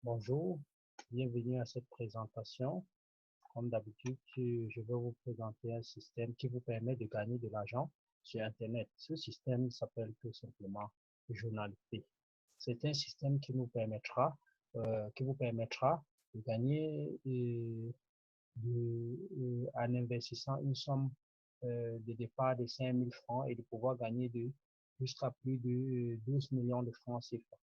Bonjour, bienvenue à cette présentation. Comme d'habitude, je vais vous présenter un système qui vous permet de gagner de l'argent sur Internet. Ce système s'appelle tout simplement Journal P. C'est un système qui vous permettra de gagner en investissant une somme de départ de 5 000 francs et de pouvoir gagner jusqu'à plus de 12 millions de francs CFA.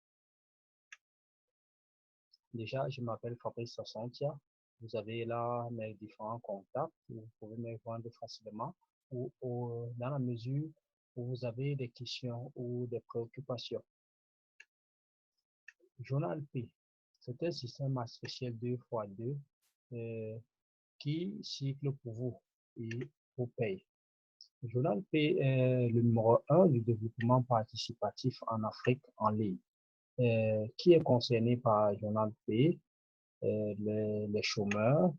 Déjà, je m'appelle Fabrice Sassantia. Vous avez là mes différents contacts. Vous pouvez me joindre facilement ou dans la mesure où vous avez des questions ou des préoccupations. Journal P, c'est un système matriciel 2x2 qui cycle pour vous et vous paye. Journal P est le numéro 1 du développement participatif en Afrique en ligne. Qui est concerné par Journal P? Les chômeurs,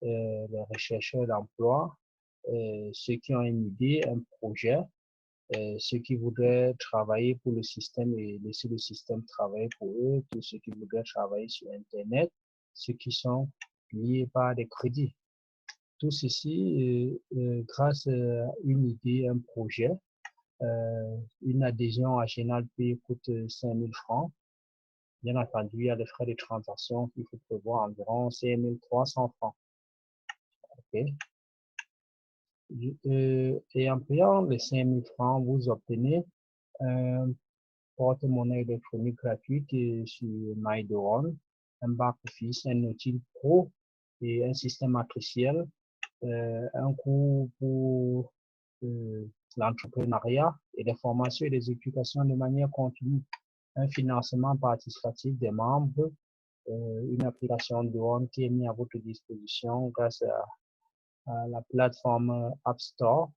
les rechercheurs d'emploi, ceux qui ont une idée, un projet, ceux qui voudraient travailler pour le système et laisser le système travailler pour eux, tous ceux qui voudraient travailler sur Internet, ceux qui sont liés par des crédits. Tout ceci, grâce à une idée, un projet, une adhésion à Journal P coûte 5 000 francs. Bien entendu, il y a des frais de transaction qu'il faut prévoir environ 5 300 francs. Okay. Et en payant les 5 000 francs, vous obtenez un porte-monnaie électronique gratuit sur MyDoron, un back-office, un outil pro et un système matriciel, un cours pour l'entrepreneuriat et des formations et des éducations de manière continue, un financement participatif des membres, une application Doron qui est mise à votre disposition grâce à la plateforme App Store,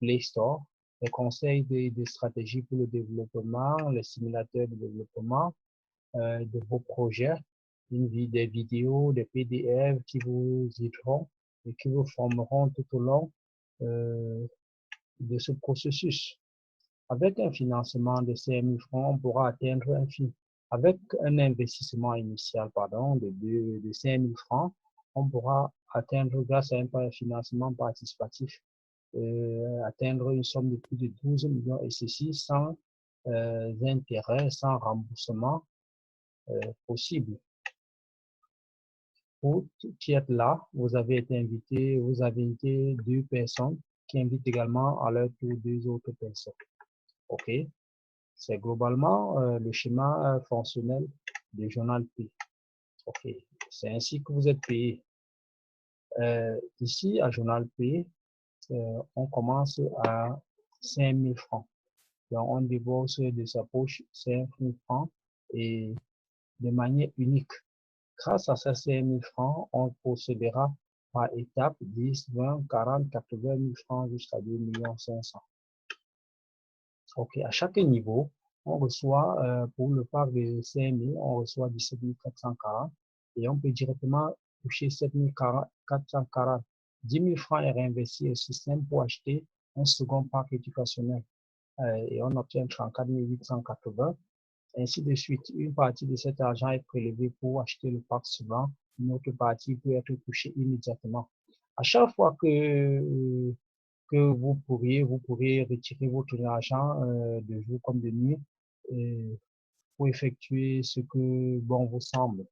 Play Store, les conseils de stratégie pour le développement, les simulateurs de développement de vos projets, des vidéos, des PDF qui vous aideront et qui vous formeront tout au long de ce processus. Avec un financement de 5 000 francs, on pourra atteindre avec un investissement initial, pardon, de 5 000 francs, on pourra atteindre, grâce à un financement participatif, atteindre une somme de plus de 12 millions et ceci sans intérêt, sans remboursement possible. Vous qui êtes là, vous avez été invité, vous avez invité 2 personnes qui invitent également à leur tour 2 autres personnes. OK? C'est globalement le schéma fonctionnel du journal P. OK? C'est ainsi que vous êtes payé. Ici, à journal P, on commence à 5 000 francs. Donc, on débourse de sa poche 5 000 francs et de manière unique. Grâce à ces 5 000 francs, on procédera par étapes 10, 20, 40, 80 000 francs jusqu'à 2 500 000. OK, à chaque niveau, on reçoit, pour le parc de 5 000, on reçoit 17 440 et on peut directement toucher 7 440. 10 000 francs est réinvesti au système pour acheter un second parc éducationnel et on obtient 34 880. Ainsi de suite, une partie de cet argent est prélevée pour acheter le parc suivant, une autre partie peut être touchée immédiatement. À chaque fois que vous pourriez retirer votre argent de jour comme de nuit pour effectuer ce que bon vous semble.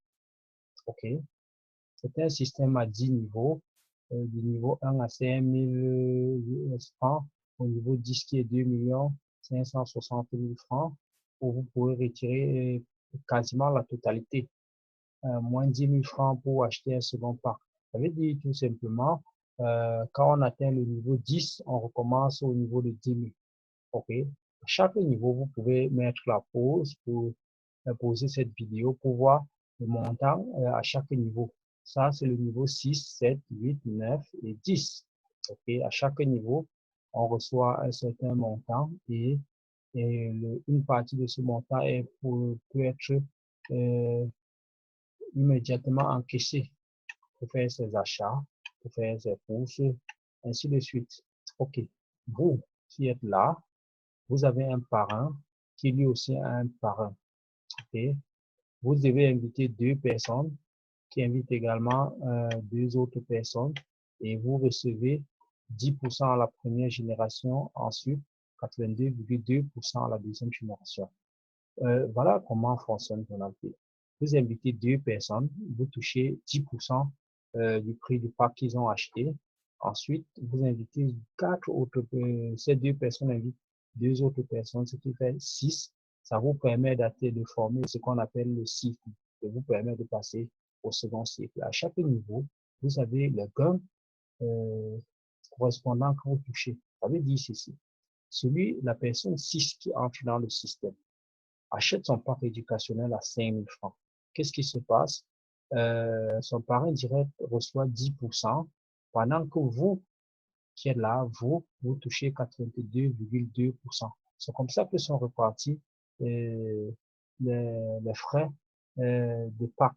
OK? C'est un système à 10 niveaux, du niveau 1 à 5 000 francs, au niveau 10 qui est 2 560 000 francs, où vous pourrez retirer quasiment la totalité, moins 10 000 francs pour acheter un second parc. Ça veut dire tout simplement, quand on atteint le niveau 10, on recommence au niveau de 10 000. OK? À chaque niveau, vous pouvez mettre la pause pour poser cette vidéo pour voir le montant à chaque niveau. Ça, c'est le niveau 6, 7, 8, 9 et 10. OK? À chaque niveau, on reçoit un certain montant et une partie de ce montant peut être immédiatement encaissé pour faire ses achats, pour faire ses courses, ainsi de suite. OK. Vous qui êtes là, vous avez un parrain qui lui aussi a un parrain. OK? Vous devez inviter 2 personnes qui invitent également 2 autres personnes et vous recevez 10% à la première génération, ensuite 82,2% à la deuxième génération. Voilà comment fonctionne Tonalpay. Vous invitez 2 personnes, vous touchez 10% du prix du pack qu'ils ont acheté. Ensuite, vous invitez 4 autres, ces 2 personnes invitent 2 autres personnes, ce qui fait 6. Ça vous permet de former ce qu'on appelle le cycle, et vous permet de passer au second cycle. À chaque niveau, vous avez le gain correspondant que vous touchez. Ça veut dire ceci. La personne 6 qui entre dans le système, achète son pack éducationnel à 5 000 francs. Qu'est-ce qui se passe? Son parrain direct reçoit 10%, pendant que vous, qui êtes là, vous touchez 82,2%. C'est comme ça que sont repartis les frais de pack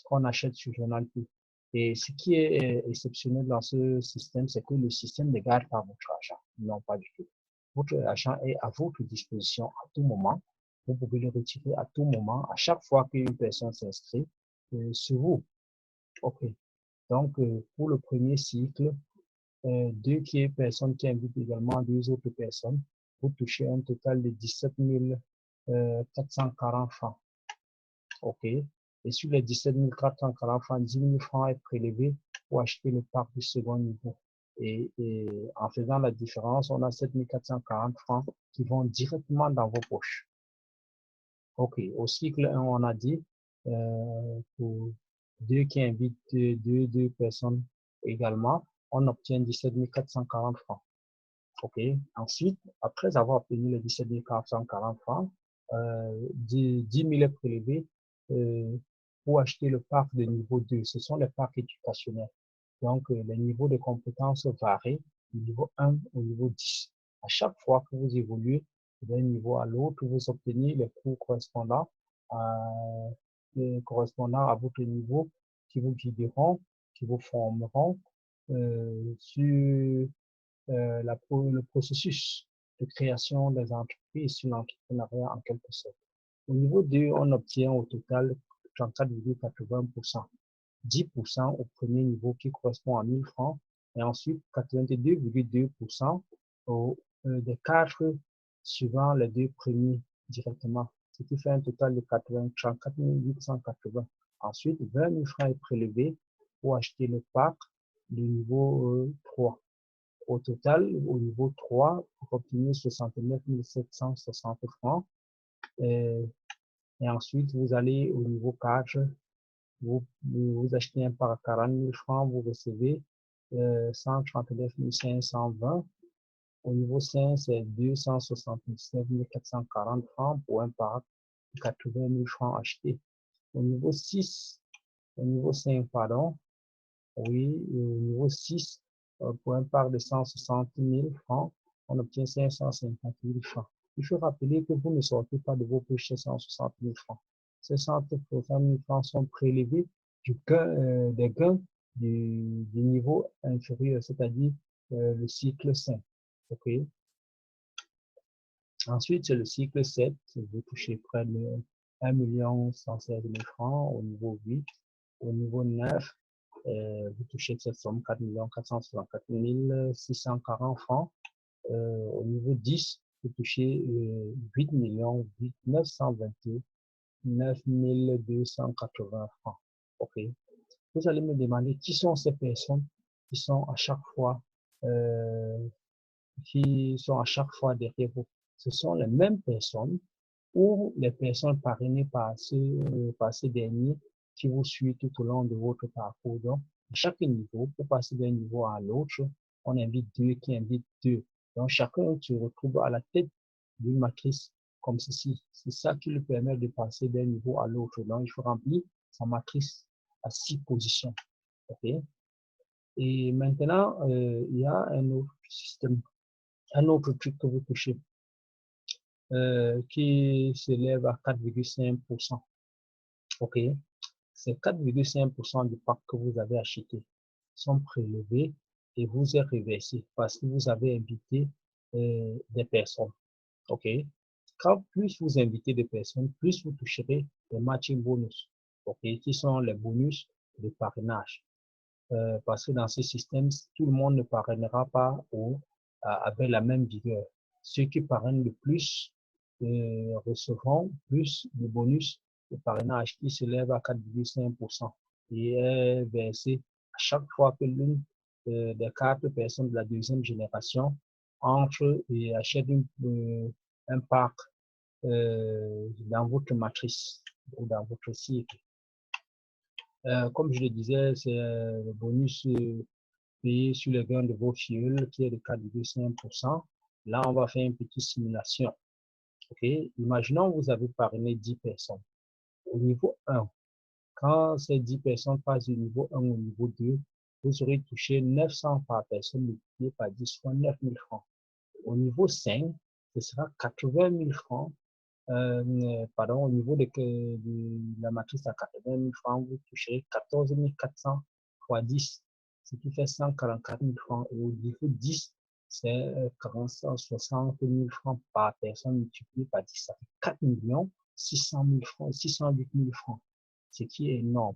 qu'on achète sur Journal P. Et ce qui est exceptionnel dans ce système, c'est que le système ne garde pas votre argent. Non, pas du tout. Votre argent est à votre disposition à tout moment. Vous pouvez le retirer à tout moment, à chaque fois qu'une personne s'inscrit sur vous. OK. Donc, pour le premier cycle, deux personnes qui invitent également 2 autres personnes, vous touchez un total de 17 440 francs. OK. Et sur les 17 440 francs, 10 000 francs est prélevé pour acheter le pack du second niveau. Et en faisant la différence, on a 7 440 francs qui vont directement dans vos poches. OK. Au cycle 1, on a dit, pour deux qui invitent deux personnes également, on obtient 17 440 francs. OK. Ensuite, après avoir obtenu les 17 440 francs, 10 000 est prélevé pour acheter le pack de niveau 2. Ce sont les packs éducationnels. Donc, les niveaux de compétences varient du niveau 1 au niveau 10. À chaque fois que vous évoluez d'un niveau à l'autre, vous obtenez les cours correspondants à votre niveau qui vous guideront, qui vous formeront sur le processus de création des entreprises sur l'entrepreneuriat en quelque sorte. Au niveau 2, on obtient au total 34,80%. 10% au premier niveau qui correspond à 1000 francs et ensuite 82,2% des 4 suivant les 2 premiers directement, ce qui fait un total de 34 880. Ensuite, 20 000 francs est prélevé pour acheter le pack du niveau 3. Au total, au niveau 3, pour obtenir 69 760 francs. Et ensuite, vous allez au niveau 4, vous achetez un par 40 000 francs, vous recevez 139 520. Au niveau 5, c'est 277 440 francs pour un par 80 000 francs achetés. Au niveau 6, au niveau 5, pardon, oui, au niveau 6, pour un part de 160 000 francs, on obtient 550 000 francs. Il faut rappeler que vous ne sortez pas de vos poches 160 000 francs. Ces 160 000 francs sont prélevés des gains du niveau inférieur, c'est-à-dire le cycle 5. OK? Ensuite, c'est le cycle 7. Vous touchez près de 1 116 000 francs au niveau 8. Au niveau 9, vous touchez cette somme 4 464 640 francs. Au niveau 10, vous touchez 8 929 280 francs. OK. Vous allez me demander qui sont ces personnes qui sont à chaque fois derrière vous. Ce sont les mêmes personnes ou les personnes parrainées par ces derniers qui vous suivent tout au long de votre parcours. Donc, à chaque niveau, pour passer d'un niveau à l'autre, on invite 2 qui invitent 2. Donc, chacun se retrouve à la tête d'une matrice comme ceci. C'est ça qui lui permet de passer d'un niveau à l'autre. Donc, il faut remplir sa matrice à 6 positions. OK? Et maintenant, il y a un autre système, un autre truc que vous touchez, qui s'élève à 4,5%. OK? Ces 4,5% du pack que vous avez acheté sont prélevés et vous est reversé parce que vous avez invité des personnes. OK? Quand plus vous invitez de personnes, plus vous toucherez les matching bonus, qui sont les bonus de parrainage. Parce que dans ce système, tout le monde ne parrainera pas avec la même vigueur. Ceux qui parrainent le plus recevront plus de bonus de parrainage qui s'élève à 4,5% et est versé à chaque fois que l'une des 4 personnes de la deuxième génération entre et achète un parc dans votre matrice ou dans votre cycle. Comme je le disais, c'est le bonus payé sur le gain de vos fioles qui est de 4,5%. Là, on va faire une petite simulation. Imaginons que vous avez parrainé 10 personnes. Au niveau 1, quand ces 10 personnes passent du niveau 1 au niveau 2, vous aurez touché 900 par personne multiplié par 10, soit 9 000 francs. Au niveau 5, ce sera 80 000 francs. Au niveau de la matrice à 80 000 francs, vous toucherez 14 400 fois 10, ce qui fait 144 000 francs. Et au niveau 10, c'est 460 000 francs par personne multiplié par 10, ça fait 4 600 000 francs, 608 000 francs, ce qui est énorme.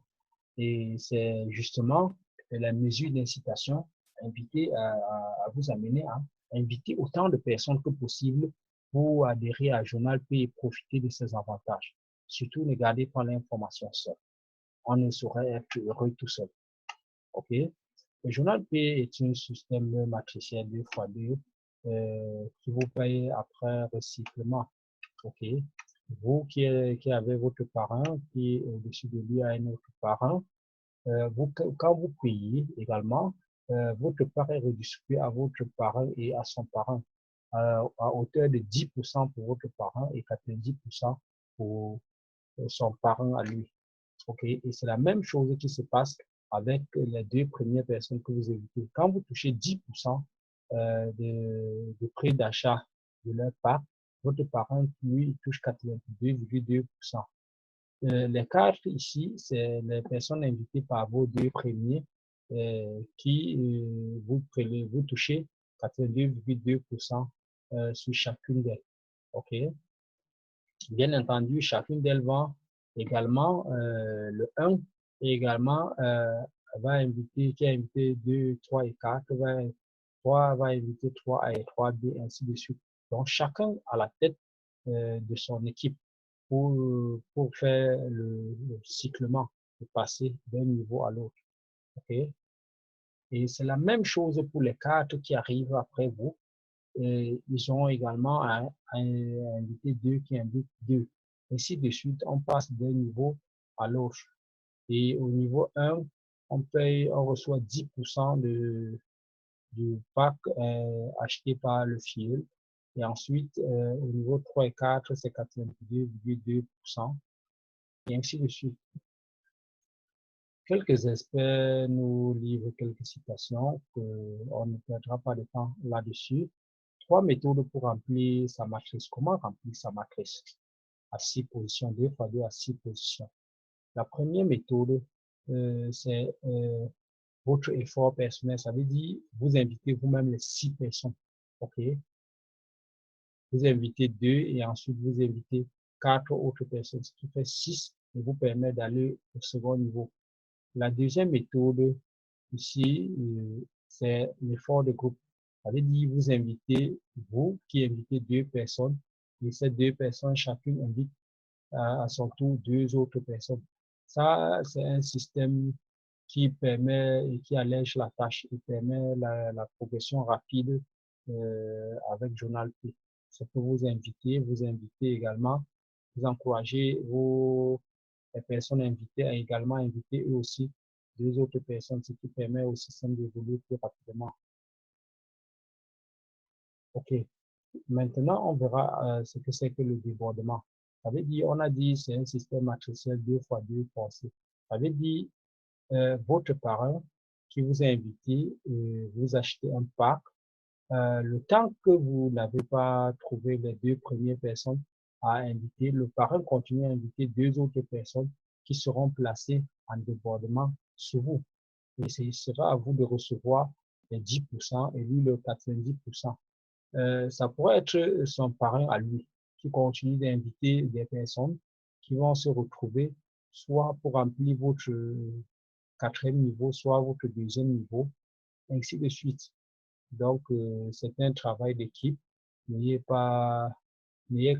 Et c'est justement la mesure d'incitation à vous amener à inviter autant de personnes que possible pour adhérer à Journal P et profiter de ses avantages. Surtout, ne gardez pas l'information seule. On ne saurait être heureux tout seul. Le Journal P est un système matriciel 2x2 qui vous paye après recyclement. Vous qui avez votre parent, qui au-dessus de lui a un autre parent, quand vous payez également, votre part est redistribuée à votre parent et à son parent à hauteur de 10% pour votre parent et 90% pour son parent à lui. Et c'est la même chose qui se passe avec les 2 premières personnes que vous évitez. Quand vous touchez 10% de prix d'achat de leur part, votre parent, lui, il touche 82,2%. Les 4 ici, c'est les personnes invitées par vos 2 premiers qui vous touchez 82,2% sur chacune d'elles. Bien entendu, chacune d'elles va également, le 1 et également va inviter, qui a invité 2, 3 et 4, 3 va inviter 3A et 3B, ainsi de suite. Donc, chacun à la tête de son équipe pour faire le cyclement, de passer d'un niveau à l'autre. Et c'est la même chose pour les 4 qui arrivent après vous. Et ils ont également à inviter 2 qui invitent 2. Ainsi de suite, on passe d'un niveau à l'autre. Et au niveau 1, on reçoit 10% du pack acheté par le filleul. Et ensuite, au niveau 3 et 4, c'est 82,2%. Et ainsi de suite. Quelques experts nous livrent quelques citations qu'on ne perdra pas de temps là-dessus. 3 méthodes pour remplir sa matrice. Comment remplir sa matrice? À 6 positions, 2x2 à 6 positions. La première méthode, c'est votre effort personnel. Ça veut dire, vous invitez vous-même les 6 personnes. Vous invitez 2 et ensuite vous invitez 4 autres personnes, ce qui fait 6 et vous permet d'aller au second niveau. La deuxième méthode, ici, c'est l'effort de groupe. Ça veut dire, vous invitez, vous qui invitez 2 personnes, et ces 2 personnes, chacune invite à son tour 2 autres personnes. Ça, c'est un système qui permet et qui allège la tâche, et permet la progression rapide avec Journal P. C'est que vous invitez également, vous encouragez les personnes invitées à également inviter eux aussi 2 autres personnes, ce qui permet au système d'évoluer plus rapidement. Maintenant, on verra ce que c'est que le débordement. Ça veut dire, on a dit, c'est un système matriciel 2x2 forcé. Ça veut dire, votre parent qui vous a invité, vous achetez un pack. Le temps que vous n'avez pas trouvé les 2 premières personnes à inviter, le parent continue à inviter 2 autres personnes qui seront placées en débordement sur vous. Et ce sera à vous de recevoir les 10% et lui le 90%. Ça pourrait être son parent à lui qui continue d'inviter des personnes qui vont se retrouver soit pour remplir votre quatrième niveau, soit votre deuxième niveau, ainsi de suite. Donc, c'est un travail d'équipe. N'ayez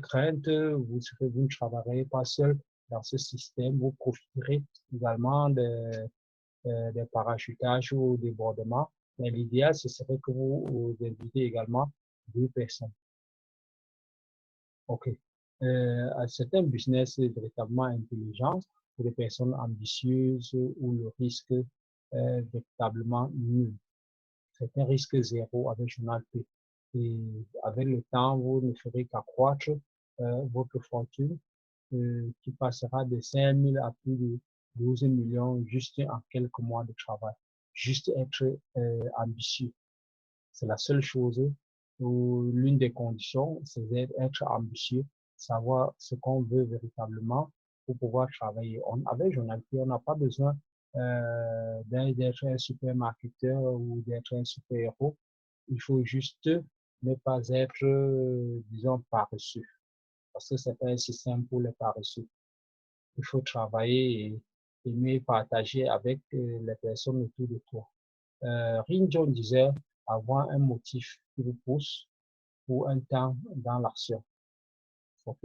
crainte, vous ne travaillerez pas seul dans ce système. Vous profiterez également des parachutages ou débordements. Mais l'idéal, ce serait que vous invitez également deux personnes. OK. C'est un business véritablement intelligent pour les personnes ambitieuses où le risque est véritablement nul. C'est un risque zéro avec Journal P. Et avec le temps, vous ne ferez qu'accroître votre fortune qui passera de 5 000 à plus de 12 millions juste en quelques mois de travail. Juste être ambitieux. C'est la seule chose où l'une des conditions, c'est d'être ambitieux, savoir ce qu'on veut véritablement pour pouvoir travailler. Avec Journal P, on n'a pas besoin d'être un super marketeur ou d'être un super héros. Il faut juste ne pas être, disons, paresseux. Parce que c'est pas un système pour les paresseux. Il faut travailler et mieux partager avec les personnes autour de toi. Rin John disait avoir un motif qui vous pousse pour un temps dans l'action. OK?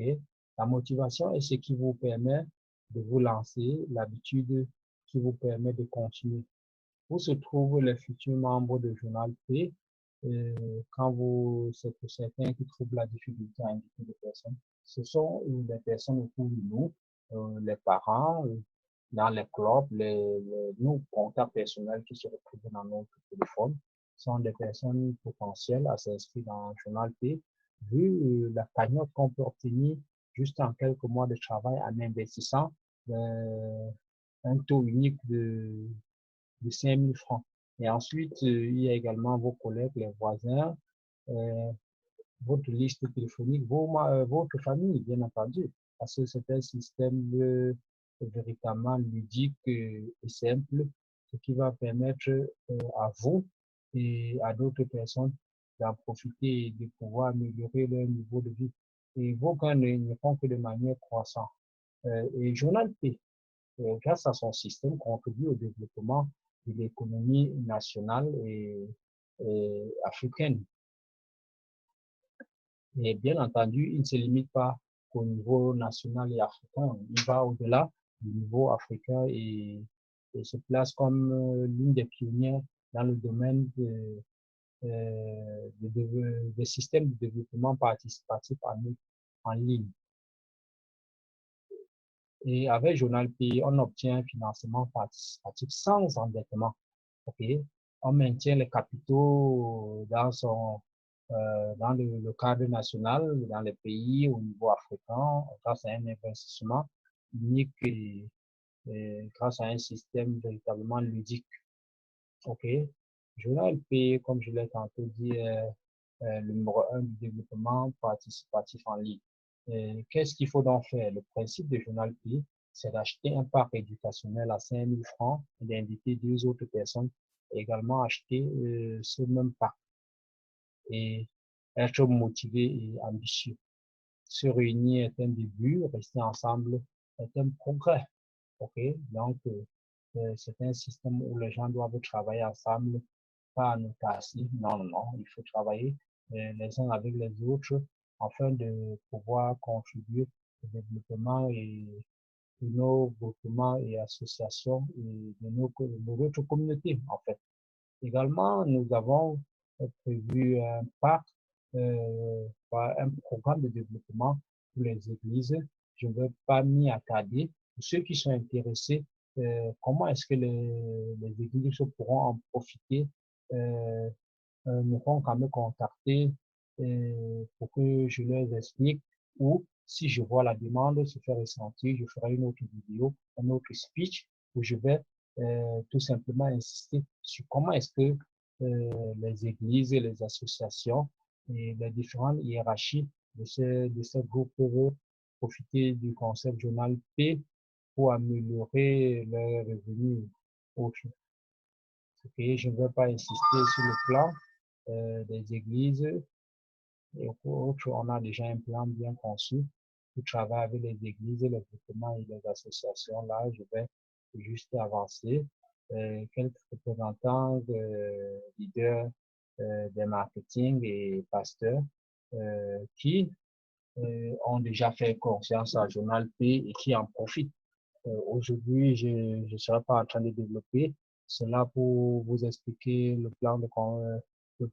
La motivation est ce qui vous permet de vous lancer, l'habitude qui vous permet de continuer. Où se trouvent les futurs membres de Journal P quand c'est pour certains qui trouvent la difficulté à inviter des personnes. Ce sont les personnes autour de nous, les parents, dans les clubs, nos contacts personnels qui se retrouvent dans notre téléphone sont des personnes potentielles à s'inscrire dans Journal P. Vu la cagnotte qu'on peut obtenir juste en quelques mois de travail en investissant un taux unique de 5 000 francs. Et ensuite, il y a également vos collègues, les voisins, votre liste téléphonique, votre famille, bien entendu, parce que c'est un système véritablement ludique et simple, ce qui va permettre à vous et à d'autres personnes d'en profiter et de pouvoir améliorer leur niveau de vie. Et vos gains ne font que de manière croissante. Et Journal P, grâce à son système, contribue au développement de l'économie nationale et africaine. Et bien entendu, il ne se limite pas qu'au niveau national et africain. Il va au-delà du niveau africain et se place comme l'une des pionnières dans le domaine des systèmes de développement participatif en ligne. Et avec Journal P, on obtient un financement participatif sans endettement. Okay? On maintient les capitaux dans le cadre national, dans les pays au niveau africain, grâce à un investissement unique et grâce à un système véritablement ludique. OK? Journal P, comme je l'ai tantôt dit, le numéro 1 du développement participatif en ligne. Qu'est-ce qu'il faut donc faire? Le principe de Journal P, c'est d'acheter un parc éducationnel à 5 000 francs et d'inviter deux autres personnes à également acheter ce même parc et être motivé et ambitieux. Se réunir est un début, rester ensemble est un progrès. OK? Donc, c'est un système où les gens doivent travailler ensemble, pas en autarcie. Non, non, non. Il faut travailler les uns avec les autres afin de pouvoir contribuer au développement de nos groupements et associations et de notre communauté, en fait. Également, nous avons prévu un programme de développement pour les églises. Je ne veux pas m'y attarder. Pour ceux qui sont intéressés, comment est-ce que les églises pourront en profiter, me font quand même contacter pour que je leur explique ou si je vois la demande se faire ressentir, je ferai une autre vidéo, un autre speech où je vais tout simplement insister sur comment est-ce que les églises et les associations et les différentes hiérarchies de ces groupes peuvent profiter du concept Journal P pour améliorer leurs revenus autres. Okay, je ne vais pas insister sur le plan des églises Et autre, on a déjà un plan bien conçu pour travailler avec les églises, les groupements et les associations. Là, je vais juste avancer. Quelques représentants, leaders des marketing et pasteurs qui ont déjà fait confiance à Journal P et qui en profitent. Aujourd'hui, je ne serai pas en train de développer cela pour vous expliquer le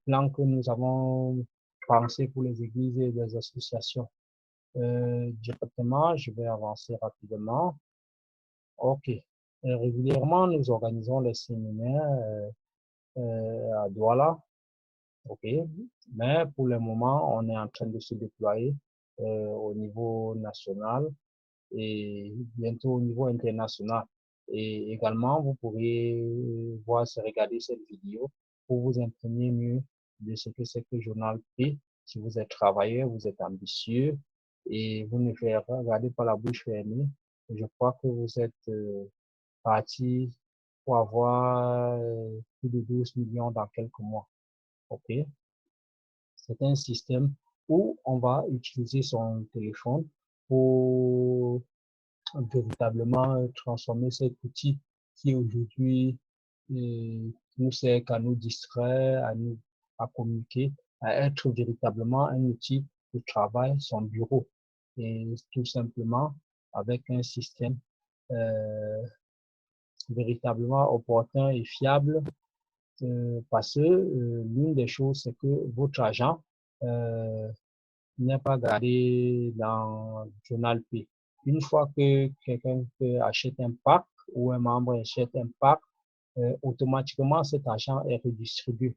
plan que nous avons pensé pour les églises et les associations. Directement, je vais avancer rapidement. OK. Régulièrement, nous organisons les séminaires à Douala. OK. Mais pour le moment, on est en train de se déployer au niveau national et bientôt au niveau international. Et également, vous pourrez regarder cette vidéo pour vous imprégner mieux de ce que c'est que Journal P. Si vous êtes travailleur, vous êtes ambitieux et vous ne regardez pas la bouche fermée, je crois que vous êtes parti pour avoir plus de 12 millions dans quelques mois. OK? C'est un système où on va utiliser son téléphone pour véritablement transformer cet outil qui aujourd'hui nous sert qu'à nous distraire, à communiquer, à être véritablement un outil de travail, son bureau. Et tout simplement avec un système véritablement opportun et fiable parce que l'une des choses, c'est que votre argent n'est pas gardé dans le journal P. Une fois que quelqu'un achète un pack ou un membre achète un pack, automatiquement cet argent est redistribué,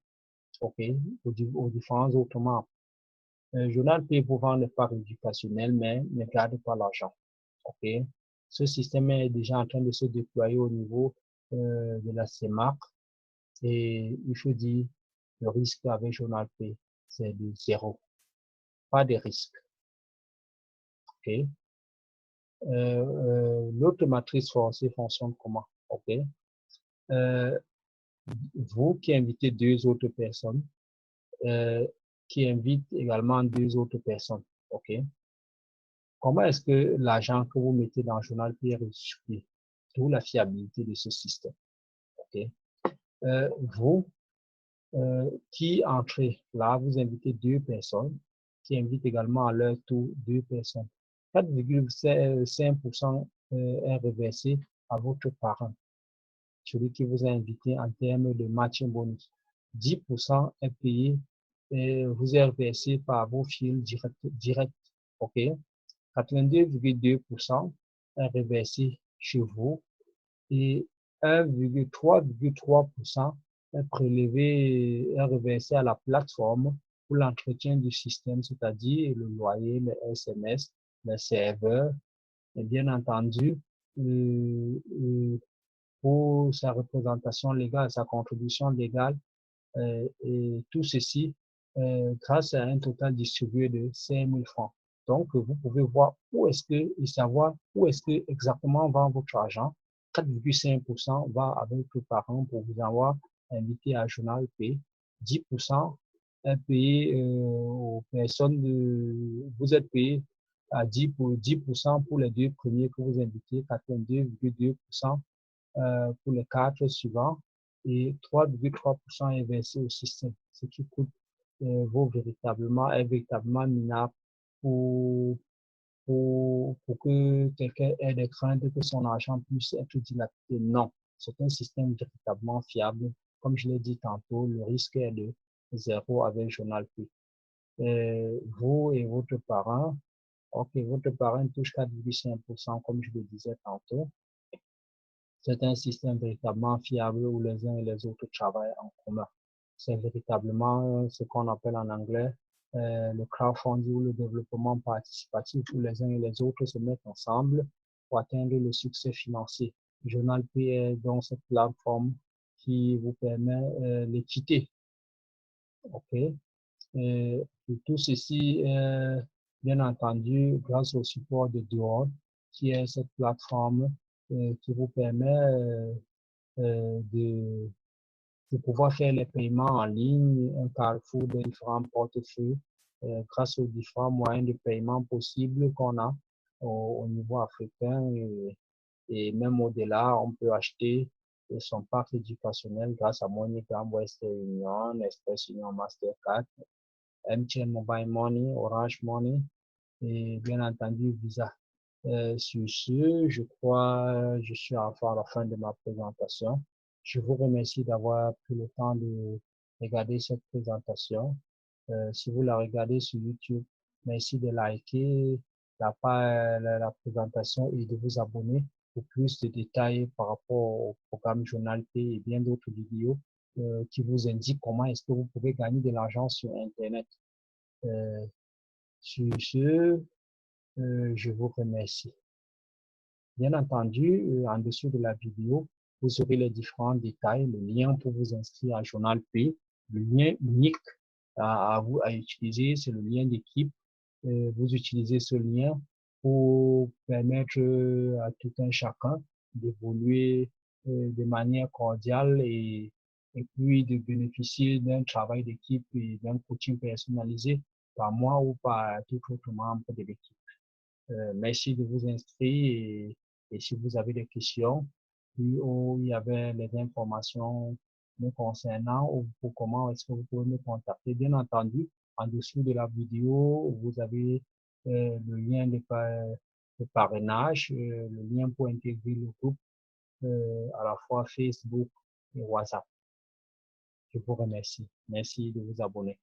OK, aux différents autres membres. Journal P vous vend le pack éducationnel, mais ne garde pas l'argent, OK. Ce système est déjà en train de se déployer au niveau de la CEMAC et il faut dire le risque avec Journal P, c'est de zéro, pas de risque, OK. L'autre matrice forcée fonctionne comment? OK. Euh, Vous qui invitez deux autres personnes, euh, qui invitent également deux autres personnes. OK. Comment est-ce que l'argent que vous mettez dans le journal peut être redistribué? D'où la fiabilité de ce système. OK. Vous qui entrez là, vous invitez deux personnes, qui invitent également à leur tour deux personnes. 4,5% est reversé à votre parent, celui qui vous a invité en termes de matching bonus. 10% est payé et vous est reversé par vos fils directs. OK? 82,2% est reversé chez vous et 1,3% est prélevé, est reversé à la plateforme pour l'entretien du système, c'est-à-dire le loyer, les SMS, les serveurs, et bien entendu, pour sa représentation légale, sa contribution légale, et tout ceci grâce à un total distribué de 5 000 francs. Donc, vous pouvez voir où est-ce que et savoir où est-ce que exactement va votre argent. 4,5% va avec vos parents pour vous avoir invité à Journal P. 10% est payé aux personnes vous êtes payé à 10% pour les deux premiers que vous invitez, 82,2% pour les quatre suivants et 3,3% est versé au système, ce qui coûte est véritablement minable pour, pour que quelqu'un ait des craintes que son argent puisse être dilapidé. Non, c'est un système véritablement fiable. Comme je l'ai dit tantôt, le risque est de zéro avec Journal P. Vous et votre parent, ok, votre parent touche 4,5% comme je le disais tantôt. C'est un système véritablement fiable où les uns et les autres travaillent en commun. C'est véritablement ce qu'on appelle en anglais le crowdfunding ou le développement participatif où les uns et les autres se mettent ensemble pour atteindre le succès financier. Journal P est donc cette plateforme qui vous permet l'équité. OK? Et tout ceci est bien entendu grâce au support de Duo, qui est cette plateforme qui vous permet de pouvoir faire les paiements en ligne, un carrefour de différents portefeuilles grâce aux différents moyens de paiement possibles qu'on a au niveau africain et même au-delà, on peut acheter son parc éducationnel grâce à MoneyGram, Western Union, Express Union, Mastercard, MTN Mobile Money, Orange Money et bien entendu Visa. Sur ce, je crois je suis enfin à la fin de ma présentation. Je vous remercie d'avoir pris le temps de regarder cette présentation. Si vous la regardez sur YouTube, merci de liker la présentation et de vous abonner pour plus de détails par rapport au programme Journal P et bien d'autres vidéos qui vous indiquent comment est-ce que vous pouvez gagner de l'argent sur Internet. Euh, sur ce, je vous remercie. Bien entendu, en dessous de la vidéo, vous aurez les différents détails, le lien pour vous inscrire à Journal P, le lien unique à vous à utiliser, c'est le lien d'équipe. Vous utilisez ce lien pour permettre à tout un chacun d'évoluer de manière cordiale et puis de bénéficier d'un travail d'équipe et d'un coaching personnalisé par moi ou par tout autre membre de l'équipe. Merci de vous inscrire et si vous avez des questions, puis où il y avait les informations me concernant ou pour comment est-ce que vous pouvez me contacter. Bien entendu, en dessous de la vidéo, vous avez le lien de parrainage, le lien pour intégrer le groupe à la fois Facebook et WhatsApp. Je vous remercie. Merci de vous abonner.